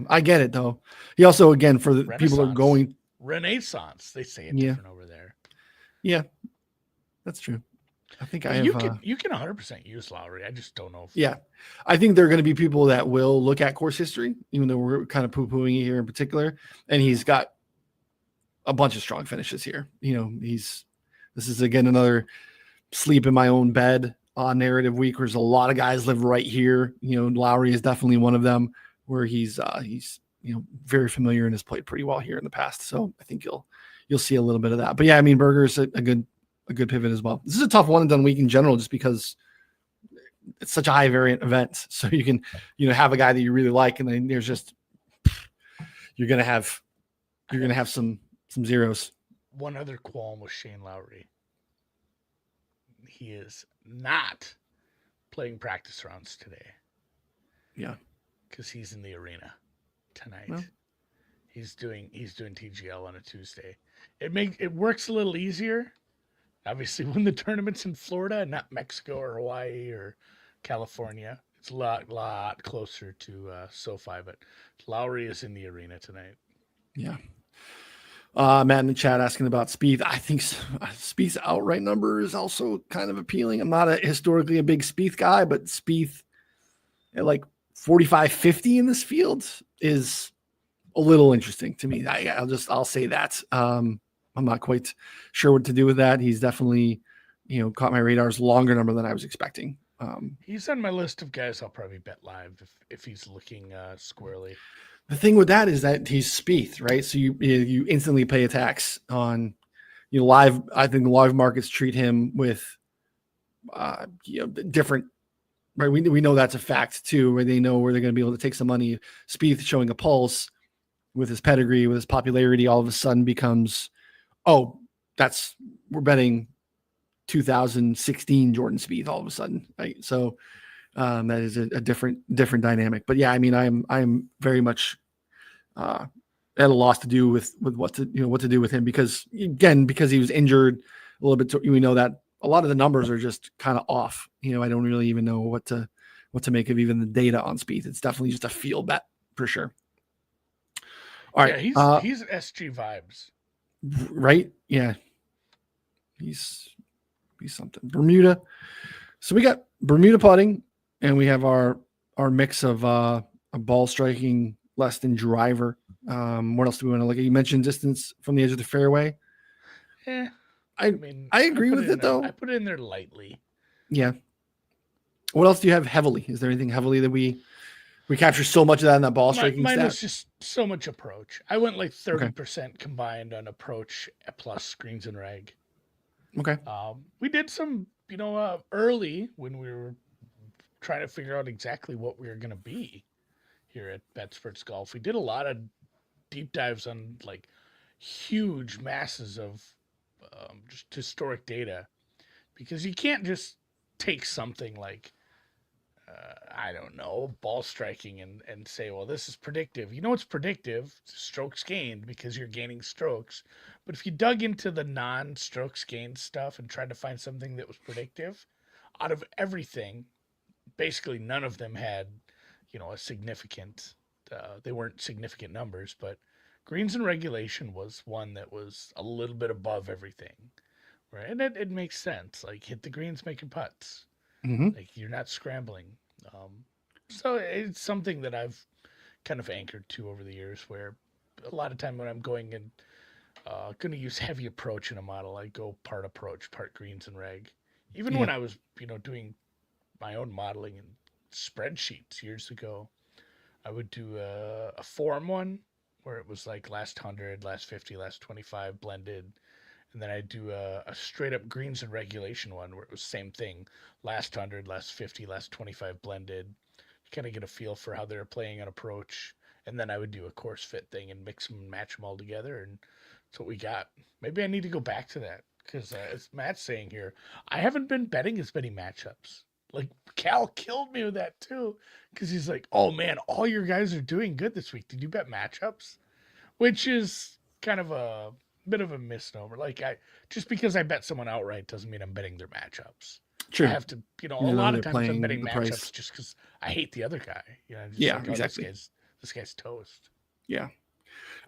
I get it though. He also, again, for the people that are going Renaissance, they say it different over there. Yeah, that's true. I think you can 100% use Lowry. I just don't know. I think there are going to be people that will look at course history, even though we're kind of poo-pooing it here in particular, and he's got a bunch of strong finishes here. This is again another sleep in my own bed narrative week. Where there's a lot of guys live right here. Lowry is definitely one of them where he's very familiar and has played pretty well here in the past. So I think you'll see a little bit of that. But yeah, I mean, Berger's a good pivot as well. This is a tough one and done week in general, just because it's such a high variant event. So you can, have a guy that you really like, and then there's just, you're going to have some zeros. One other qualm with Shane Lowry. He is not playing practice rounds today. Yeah. Because he's in the arena tonight. Well, he's doing TGL on a Tuesday. It works a little easier. Obviously, when the tournament's in Florida, not Mexico or Hawaii or California, it's a lot closer to SoFi. But Lowry is in the arena tonight. Yeah. Matt in the chat asking about Spieth. I think Spieth's outright number is also kind of appealing. I'm not historically a big Spieth guy, but Spieth at like 45-50 in this field is a little interesting to me. I'll say that. I'm not quite sure what to do with that. He's definitely, caught my radar's longer number than I was expecting. He's on my list of guys I'll probably bet live if he's looking squarely. The thing with that is that he's Spieth, right? So you instantly pay a tax on, live. I think the live markets treat him with, different, right? We know that's a fact too, where they know where they're going to be able to take some money. Spieth showing a pulse with his pedigree, with his popularity, all of a sudden becomes, we're betting 2016 Jordan Spieth all of a sudden, right? So that is a different dynamic. But yeah, I mean, I'm very much at a loss to do with what to do with him, because he was injured a little bit. We know that a lot of the numbers are just kind of off. I don't really even know what to make of even the data on Spieth. It's definitely just a field bet for sure. All right, he's SG vibes. Right? Yeah. He's something. Bermuda. So we got Bermuda putting, and we have our mix of a ball striking less than driver. What else do we want to look at? You mentioned distance from the edge of the fairway. Yeah. I agree with it though. I put it in there lightly. Yeah. What else do you have heavily? Is there anything heavily that we capture so much of that in that ball striking mine stat? was just so much approach. I went like 30% combined on approach plus greens and reg. Okay. We did some, early when we were trying to figure out exactly what we were going to be here at Betsperts Golf. We did a lot of deep dives on like huge masses of just historic data, because you can't just take something like I don't know, ball striking and say, well, this is predictive. It's predictive, strokes gained, because you're gaining strokes. But if you dug into the non-strokes gained stuff and tried to find something that was predictive, out of everything, basically none of them had, a significant, they weren't significant numbers, but greens and regulation was one that was a little bit above everything, right? And it makes sense. Like, hit the greens, make your putts. Mm-hmm. Like, you're not scrambling. So it's something that I've kind of anchored to over the years, where a lot of time when I'm going and going to use heavy approach in a model, I go part approach, part greens and reg. Even when I was, doing my own modeling and spreadsheets years ago, I would do a form one where it was like last 100, last 50, last 25 blended. And then I'd do a straight up greens and regulation one where it was same thing. Last 100, last 50, last 25 blended. Kind of get a feel for how they're playing on approach. And then I would do a course fit thing and mix them and match them all together. And that's what we got. Maybe I need to go back to that, because as Matt's saying here, I haven't been betting as many matchups. Like, Cal killed me with that too, because he's like, oh man, all your guys are doing good this week. Did you bet matchups? Which is kind of a bit of a misnomer. Like, just because I bet someone outright doesn't mean I'm betting their matchups. True. I have to, a lot of times I'm betting matchups just because I hate the other guy. Exactly. This guy's toast. Yeah.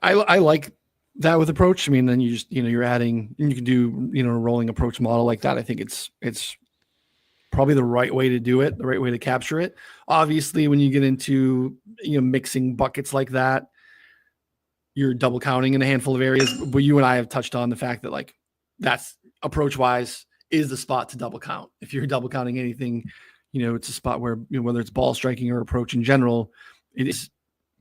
I like that with approach. I mean, then you just, you're adding, you can do, a rolling approach model like that. I think it's probably the right way to do it, the right way to capture it. Obviously, when you get into, mixing buckets like that, you're double counting in a handful of areas. But you and I have touched on the fact that like that's approach wise is the spot to double count. If you're double counting anything, it's a spot where whether it's ball striking or approach in general, it is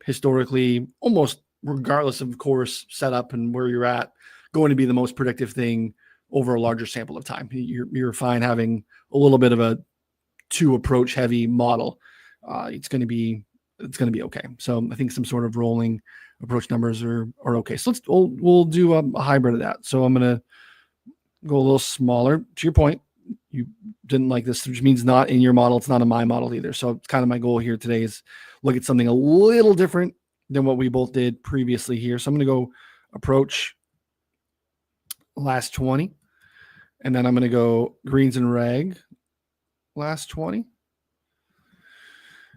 historically almost regardless of course setup and where you're at going to be the most predictive thing over a larger sample of time. You're fine having a little bit of a 2 approach heavy model. It's going to be okay. So I think some sort of rolling approach numbers are okay. So we'll do a hybrid of that. So I'm going to go a little smaller. To your point, you didn't like this, which means not in your model. It's not in my model either. So it's kind of my goal here today is look at something a little different than what we both did previously here. So I'm going to go approach last 20, and then I'm going to go greens and reg last 20.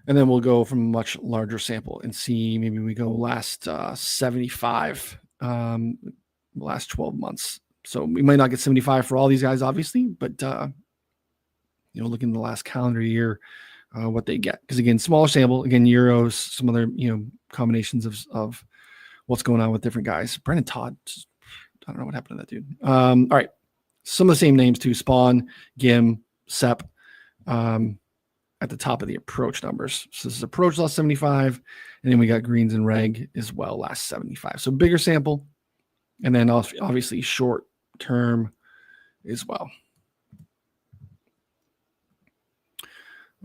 And then we'll go from a much larger sample and see, maybe we go last 75, last 12 months. So we might not get 75 for all these guys, obviously, but looking in the last calendar year, what they get. Because again, smaller sample, again, Euros, some other, combinations of what's going on with different guys. Brendan Todd, I don't know what happened to that dude. All right. Some of the same names too, Spawn, Gim, Sep, at the top of the approach numbers. So this is approach last 75, and then we got greens and reg as well last 75. So bigger sample, and then obviously short term as well.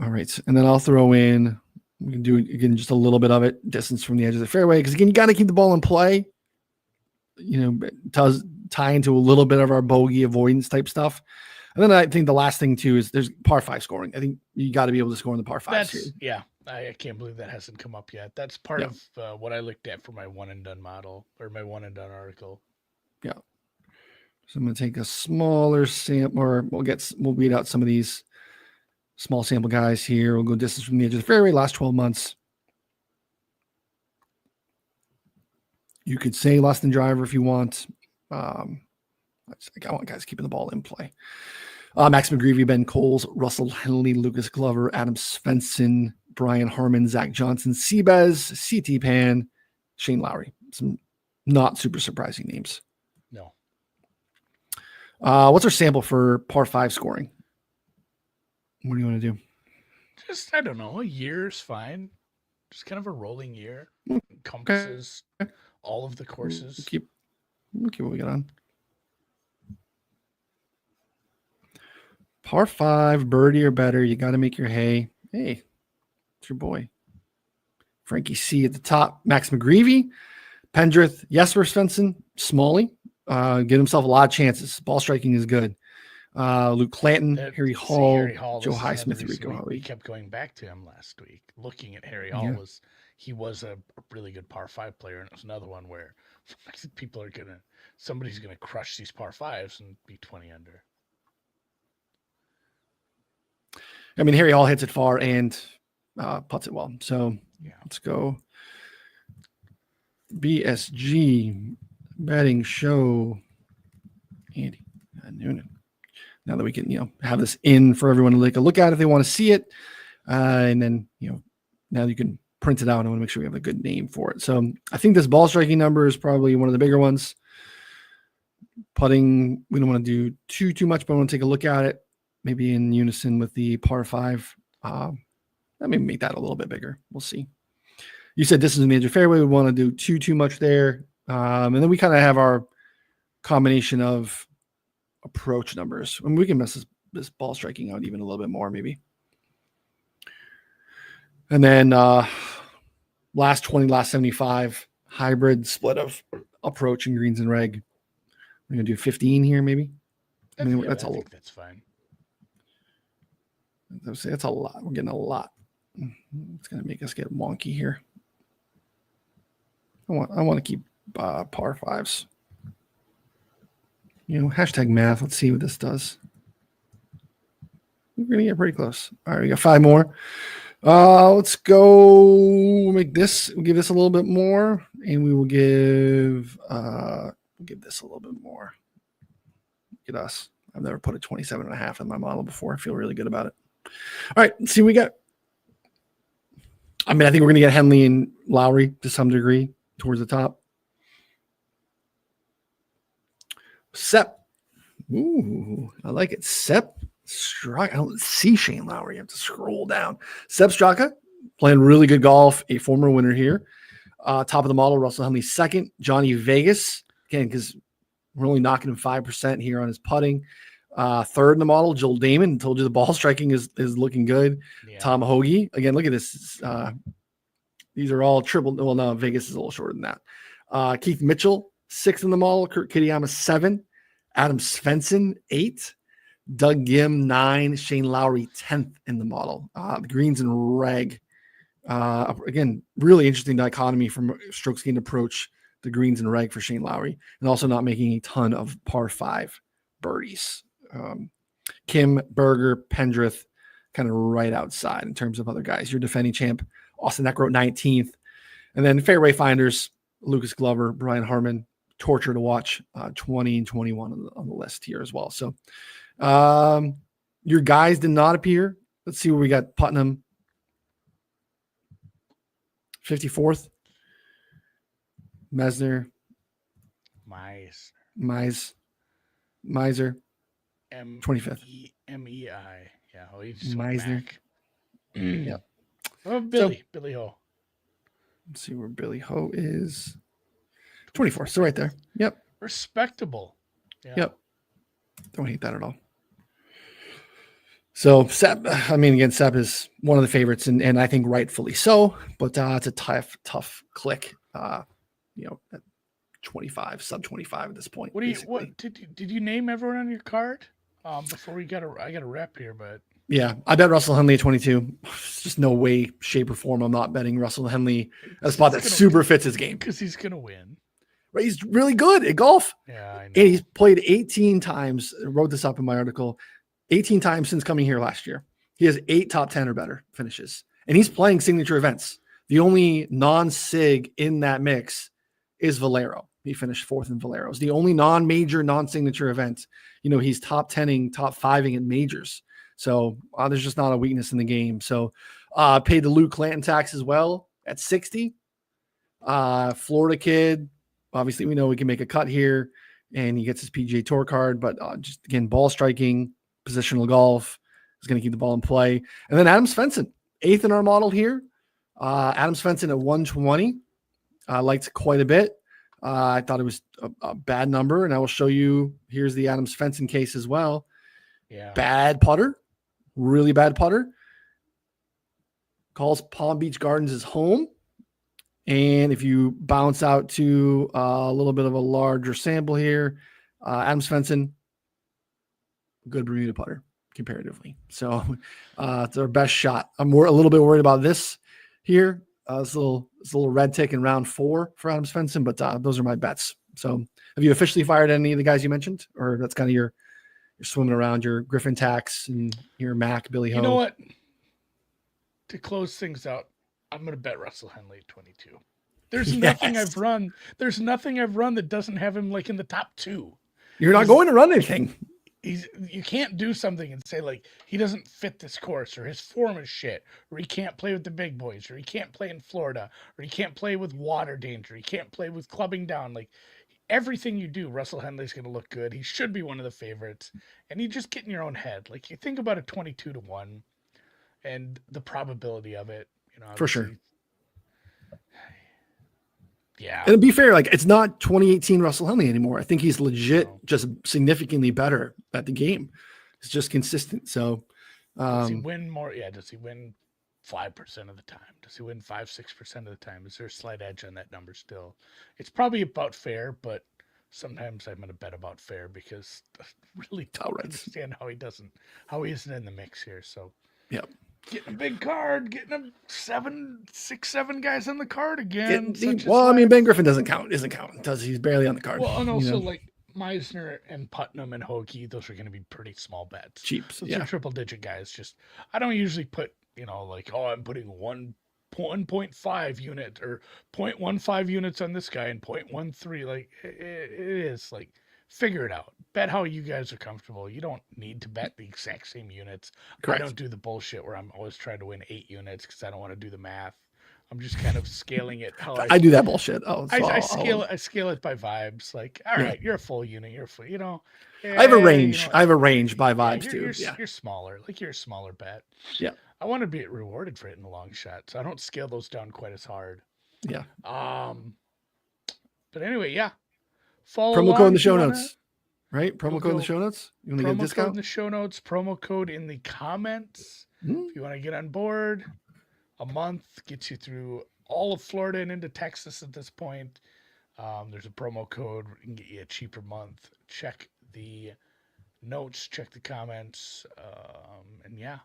All right, and then I'll throw in, we can do again just a little bit of it, distance from the edge of the fairway, because again, you got to keep the ball in play. It does tie into a little bit of our bogey avoidance type stuff. And then I think the last thing too is there's par 5 scoring. I think you got to be able to score in the par 5s. Yeah, I can't believe that hasn't come up yet. That's part of what I looked at for my one and done model or my one and done article. Yeah. So I'm going to take a smaller sample, or we'll beat out some of these small sample guys here. We'll go distance from the edge of the fairway last 12 months. You could say less than driver if you want. I want guys keeping the ball in play. Max McGreevy, Ben Coles, Russell Henley, Lucas Glover, Adam Svensson, Brian Harmon, Zach Johnson, Seabez, CT Pan, Shane Lowry. Some not super surprising names. No. What's our sample for par 5 scoring? What do you want to do? Just, I don't know, a year's fine. Just kind of a rolling year. Encompasses all of the courses. We'll keep what we got on. Par 5, birdie or better. You got to make your hay. Hey, it's your boy. Frankie C at the top. Max McGreevy, Pendrith, Jesper Svensson, Smalley. Get himself a lot of chances. Ball striking is good. Luke Clanton, Harry Hall, Joe Highsmith, Rico Howie. We kept going back to him last week. Looking at Harry Hall, he was a really good par 5 player, and it was another one where somebody's gonna crush these par 5s and be 20 under. I mean, Harry Hall hits it far and putts it well. So let's go. BSG betting show. Andy Noonan. Now that we can, have this in for everyone to take a look at if they want to see it. And then, now you can print it out. I want to make sure we have a good name for it. So I think this ball striking number is probably one of the bigger ones. Putting, we don't want to do too much, but I want to take a look at it. Maybe in unison with the par 5. Let me make that a little bit bigger. We'll see. You said this is a major fairway. We want to do too much there. And then we kind of have our combination of approach numbers. And we can mess this ball striking out even a little bit more, maybe. And then last 20, last 75, hybrid split of approach and greens and reg. We're going to do 15 here, maybe. I think that's fine. That's a lot. We're getting a lot. It's going to make us get wonky here. I want to keep par 5s. Hashtag math. Let's see what this does. We're going to get pretty close. All right, we got 5 more. Let's go make this. We'll give this a little bit more, and we will give this a little bit more. Look at us. I've never put a 27.5 in my model before. I feel really good about it. All right, let's see what we got. I mean, I think we're going to get Henley and Lowry to some degree towards the top. Sep. Ooh, I like it. Sep Straka. I don't see Shane Lowry. I have to scroll down. Sep Straka playing really good golf. A former winner here. Top of the model, Russell Henley second. Johnny Vegas, again, because we're only knocking him 5% here on his putting. Third in the model, Joel Damon. Told you the ball striking is looking good. Yeah. Tom Hoagie. Again, look at this. These are all triple. Well, no, Vegas is a little shorter than that. Keith Mitchell, sixth in the model. Kurt Kitayama, 7. Adam Svensson, 8. Doug Gim, 9. Shane Lowry, 10th in the model. The greens and reg. Again, really interesting dichotomy from strokes gained approach, the greens and reg for Shane Lowry, and also not making a ton of par 5 birdies. Kim, Berger, Pendrith, kind of right outside in terms of other guys. Your defending champ, Austin Eckroat, 19th. And then fairway finders, Lucas Glover, Brian Harmon, torture to watch, 20 and 21 on the list here as well. So your guys did not appear. Let's see where we got. Putnam, 54th. Mesner. Miser. 25th. MEI. Yeah. Oh, he just Meisner. Yeah. Oh, Billy Ho. Let's see where Billy Ho is. 24th. So right there. Yep. Respectable. Yeah. Yep. Don't hate that at all. So Sep, I mean, again, Sep is one of the favorites, and I think rightfully so. But it's a tough click. At 25, sub 25 at this point. What did you name everyone on your card? Before I got a rep here, but yeah, I bet Russell Henley at 22. There's just no way, shape, or form I'm not betting Russell Henley at a spot that super fits his game. Because he's gonna win. Right, he's really good at golf. Yeah, I know. And he's played 18 times. I wrote this up in my article. 18 times since coming here last year. He has 8 top 10 or better finishes. And he's playing signature events. The only non-sig in that mix is Valero. He finished 4th in Valero's. The only non-major, non-signature event. He's top 10ing, top 5ing in majors. So there's just not a weakness in the game. So paid the Luke Clanton tax as well at 60. Florida kid. Obviously, we know we can make a cut here. And he gets his PGA Tour card. But just, again, ball striking, positional golf is going to keep the ball in play. And then Adam Svensson, 8th in our model here. Adam Svensson at 120. I liked quite a bit. I thought it was a bad number, and I will show you. Here's the Adam Svensson case as well. Yeah. Bad putter. Really bad putter. Calls Palm Beach Gardens his home. And if you bounce out to a little bit of a larger sample here, Adam Svensson, good Bermuda putter comparatively. So it's our best shot. I'm a little bit worried about this here. It's a little red tick in round 4 for Adam Svensson, but those are my bets. So have you officially fired any of the guys you mentioned, or that's kind of your swimming around your Griffin Tax and your Mac, Billy Ho? You know what? To close things out, I'm going to bet Russell Henley at 22. There's nothing I've run. There's nothing I've run that doesn't have him like in the top 2. You're not going to run anything. You can't do something and say like he doesn't fit this course, or his form is shit, or he can't play with the big boys, or he can't play in Florida, or he can't play with water danger, he can't play with clubbing down. Like everything you do, Russell Henley's going to look good. He should be one of the favorites, and you just get in your own head. Like you think about a 22-1 and the probability of it, for sure. Yeah. And to be fair, like it's not 2018 Russell Henley anymore. I think he's legit just significantly better at the game. It's just consistent. So does he win more? Yeah. Does he win 5% of the time? Does he win 5-6% of the time? Is there a slight edge on that number still? It's probably about fair, but sometimes I'm going to bet about fair because I really don't understand how he isn't in the mix here. So yeah. Getting a big card, getting a 7 guys on the card again. Ben Griffin isn't counting. He's barely on the card. Well, and also like Meisner and Putnam and Hoagie, those are going to be pretty small bets. Cheap. So those are triple-digit guys. Just I don't usually put, I'm putting 1.5 unit or 0.15 units on this guy and 0.13. Like it is like figure it out. Bet how you guys are comfortable. You don't need to bet the exact same units. Correct. I don't do the bullshit where I'm always trying to win 8 units because I don't want to do the math. I'm just kind of scaling it how I do that bullshit. Oh, so I scale it by vibes. Like, all right, you're a full unit. You're a full, I have a you range. know, I have a range by yeah, vibes too. you're smaller. Like you're a smaller bet. Yeah. I want to be rewarded for hitting the long shot, so I don't scale those down quite as hard. Yeah. But anyway, yeah. Follow Promo code along in the if you show wanna. notes. Right? Promo code in the show notes. You want to get a Promo code in discount? the show notes. Promo code in the comments. If you want to get on board, a month gets you through all of Florida and into Texas at this point. There's a promo code. We can get you a cheaper month. Check the notes. Check the comments. And yeah,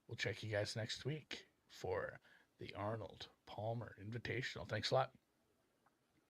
we'll check you guys next week for the Arnold Palmer Invitational. Thanks a lot.